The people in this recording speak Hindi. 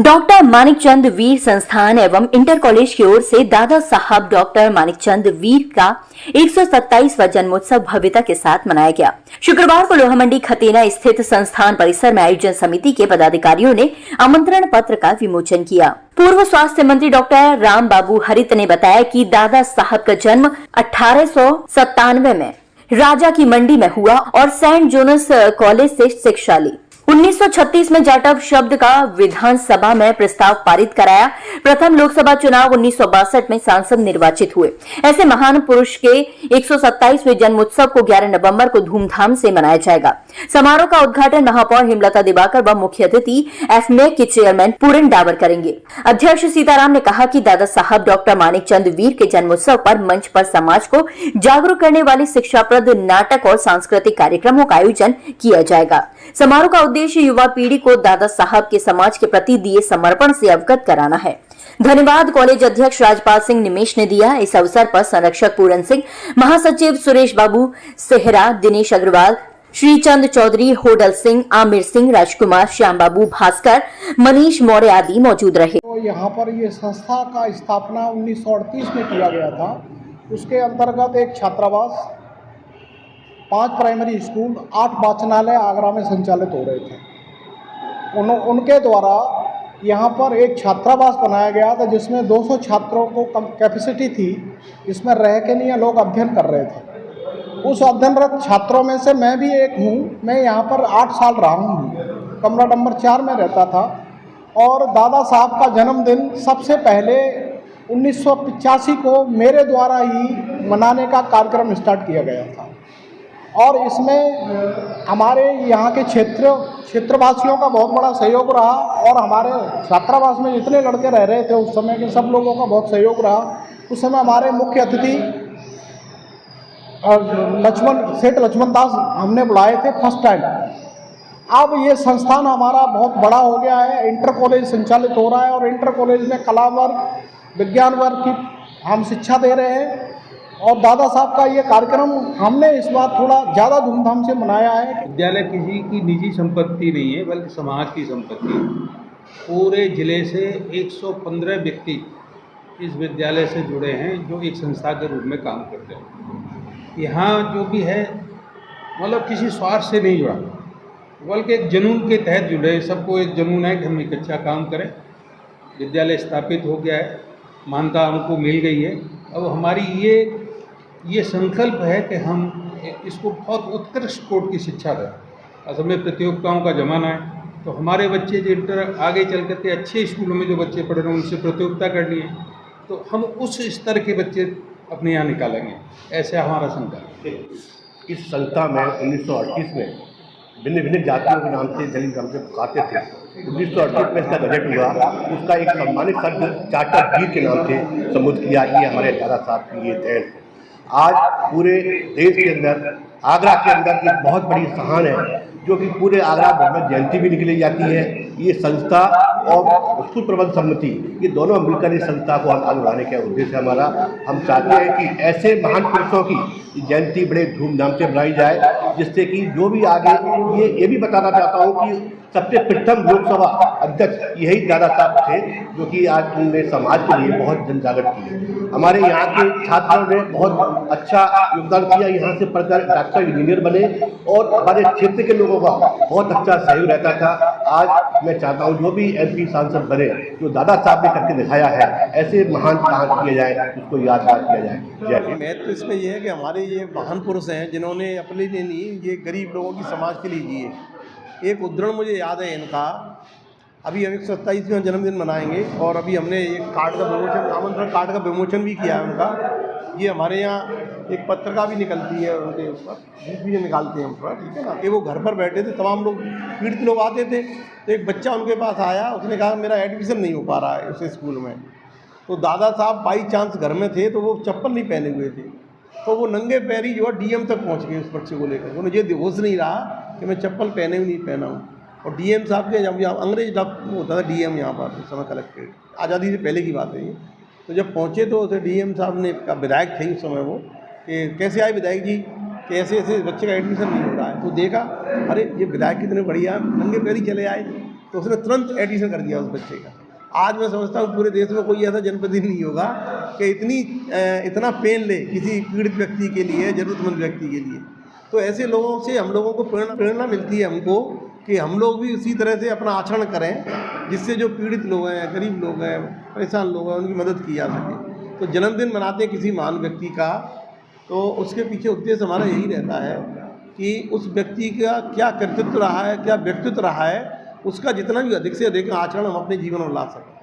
डॉक्टर मानिकचंद वीर संस्थान एवं इंटर कॉलेज की ओर से दादा साहब डॉक्टर मानिकचंद वीर का 127वां जन्मोत्सव भव्यता के साथ मनाया गया। शुक्रवार को लोहामंडी खतेना स्थित संस्थान परिसर में आयोजन समिति के पदाधिकारियों ने आमंत्रण पत्र का विमोचन किया। पूर्व स्वास्थ्य मंत्री डॉक्टर राम बाबू हरित ने बताया कि दादा साहब का जन्म 1897 में राजा की मंडी में हुआ और सेंट जोनस कॉलेज से शिक्षा ली। 1936 में जाटव शब्द का विधानसभा में प्रस्ताव पारित कराया। प्रथम लोकसभा चुनाव 1962 में सांसद निर्वाचित हुए। ऐसे महान पुरुष के 127वें जन्मोत्सव को 11 नवंबर को धूमधाम से मनाया जाएगा। समारोह का उद्घाटन महापौर हेमलता दिवाकर व मुख्य अतिथि एफमेक के चेयरमैन पूरन डावर करेंगे। अध्यक्ष सीताराम ने कहा कि दादा साहब डॉक्टर मानिकचंद वीर के जन्मोत्सव पर मंच पर समाज को जागरूक करने वाले शिक्षाप्रद नाटक और सांस्कृतिक कार्यक्रमों का आयोजन किया जाएगा। समारोह का उद्देश्य युवा पीढ़ी को दादा साहब के समाज के प्रति दिए समर्पण से अवगत कराना है। धन्यवाद कॉलेज अध्यक्ष राजपाल सिंह निमेश ने दिया। इस अवसर पर संरक्षक पूरन सिंह, महासचिव सुरेश बाबू सेहरा, दिनेश अग्रवाल, श्रीचंद चौधरी, होडल सिंह, आमिर सिंह, राजकुमार, श्याम बाबू, भास्कर, मनीष मौर्य आदि मौजूद रहे। तो यहाँ पर ये संस्था का स्थापना 1938 में किया गया था। उसके अंतर्गत एक छात्रावास, 5 प्राइमरी स्कूल, 8 वाचनालय आगरा में संचालित हो रहे थे। उनके द्वारा यहाँ पर एक छात्रावास बनाया गया था जिसमें 200 छात्रों को कैपेसिटी थी। इसमें रह के नहीं लोग अध्ययन कर रहे थे। उस अध्ययनरत छात्रों में से मैं भी एक हूँ। मैं यहाँ पर 8 साल रहा हूँ, कमरा नंबर 4 में रहता था। और दादा साहब का जन्मदिन सबसे पहले 1985 को मेरे द्वारा ही मनाने का कार्यक्रम स्टार्ट किया गया था। और इसमें हमारे यहाँ के क्षेत्रवासियों का बहुत बड़ा सहयोग रहा और हमारे छात्रावास में जितने लड़के रह रहे थे उस समय के सब लोगों का बहुत सहयोग रहा। उस समय हमारे मुख्य अतिथि सेठ लक्ष्मण दास हमने बुलाए थे फर्स्ट टाइम। अब ये संस्थान हमारा बहुत बड़ा हो गया है, इंटर कॉलेज संचालित हो रहा है और इंटर कॉलेज में कला वर्ग, विज्ञान वर्ग की हम शिक्षा दे रहे हैं। और दादा साहब का ये कार्यक्रम हमने इस बार थोड़ा ज़्यादा धूमधाम से मनाया है। विद्यालय किसी की निजी संपत्ति नहीं है बल्कि समाज की संपत्ति। पूरे ज़िले से 115 व्यक्ति इस विद्यालय से जुड़े हैं जो एक संस्था के रूप में काम करते हैं। यहाँ जो भी है मतलब किसी स्वार्थ से नहीं जुड़ा बल्कि एक जुनून के तहत जुड़े। सबको एक जुनून है कि हम एक अच्छा काम करें। विद्यालय स्थापित हो गया है, मान्यता हमको मिल गई है। अब हमारी ये संकल्प है कि हम इसको बहुत उत्कृष्ट कोटि की शिक्षा दें। असल में प्रतियोगिताओं का ज़माना है तो हमारे बच्चे जो इंटर आगे चल कर के अच्छे स्कूलों में जो बच्चे पढ़ रहे हैं उनसे प्रतियोगिता करनी है तो हम उस स्तर के बच्चे अपने यहाँ निकालेंगे, ऐसा हमारा संकल्प है। इस संस्था में 1938 में भिन्न भिन्न जातियों के नाम से दलित नाम से पुकारते थे। 1938 में इसका बजट हुआ, उसका एक सम्मानित शब्द चाचा वीर के नाम से संबोधित किया। ये हमारे दादा साहब की ये देन है। आज पूरे देश के अंदर, आगरा के अंदर एक बहुत बड़ी सहान है जो कि पूरे आगरा भर में जयंती भी निकली जाती है। ये संस्था और स्कूल प्रबंध समिति ये दोनों मिलकर इस संस्था को हम आगे बढ़ाने का उद्देश्य हमारा। हम चाहते हैं कि ऐसे महान पुरुषों की जयंती बड़े धूमधाम से मनाई जाए जिससे कि जो भी आगे ये भी बताना चाहता हूँ कि सबसे प्रथम लोकसभा अध्यक्ष यही दादा साहब थे जो कि आज उन्होंने समाज के लिए बहुत जनजागृत की। हमारे यहाँ के छात्रों ने बहुत अच्छा योगदान किया, यहाँ से पढ़कर डॉक्टर इंजीनियर बने और हमारे क्षेत्र के लोगों का बहुत अच्छा सहयोग रहता था। आज मैं चाहता हूँ जो भी MP सांसद बने जो दादा साहब ने करके दिखाया है ऐसे महान काम किए जाए, उसको यादगार किया जाए। जय हिंद। मैं तो इसमें यह है कि हमारे ये महान पुरुष हैं जिन्होंने अपने लिए नहीं, ये गरीब लोगों की समाज के लिए जिए। एक उदाहरण मुझे याद है इनका। अभी हम 127वां जन्मदिन मनाएंगे और अभी हमने एक कार्ड का विमोचन, आमंत्रण कार्ड का विमोचन भी किया है उनका। ये हमारे यहाँ एक पत्रिका भी निकलती है उनके ऊपर, भी निकालते हैं उन पर, ठीक है ना। कि वो घर पर बैठे थे, तमाम लोग पीड़ित लोग आते थे तो एक बच्चा उनके पास आया, उसने कहा मेरा एडमिशन नहीं हो पा रहा है उस स्कूल में। तो दादा साहब बाई चांस घर में थे तो वो चप्पल नहीं पहने हुए थे तो वो नंगे पैरी जो है DM तक पहुँच गए उस बच्चे को लेकर। उन्हें ये होश नहीं रहा कि मैं चप्पल पहने भी नहीं पहना हूँ। और DM साहब के जब यहाँ अंग्रेज होता था DM यहाँ पर उस समय कलेक्ट्रेट, आज़ादी से पहले की बात है ये। तो जब पहुँचे तो उसे DM साहब ने, विधायक थे उस समय वो, कि कैसे आए विधायक जी कि ऐसे ऐसे बच्चे का एडमिशन नहीं हो रहा है। तो देखा, अरे ये विधायक कितने बढ़िया, नंगे पैरी चले आए। तो उसने तुरंत एडिशन कर दिया उस बच्चे का। आज मैं समझता हूँ पूरे देश में कोई ऐसा जनप्रतिनिधि नहीं होगा कि इतना पेन ले किसी पीड़ित व्यक्ति के लिए, ज़रूरतमंद व्यक्ति के लिए। तो ऐसे लोगों से हम लोगों को प्रेरणा मिलती है हमको कि हम लोग भी उसी तरह से अपना आचरण करें, जिससे जो पीड़ित लोग हैं, गरीब लोग हैं, परेशान लोग हैं, उनकी मदद की जा सके। तो जन्मदिन मनाते हैं किसी महान व्यक्ति का, तो उसके पीछे उद्देश्य हमारा यही रहता है कि उस व्यक्ति का क्या कर्तृत्व रहा है, क्या व्यक्तित्व रहा है, उसका जितना भी अधिक से अधिक आचरण हम अपने जीवन में ला सकें।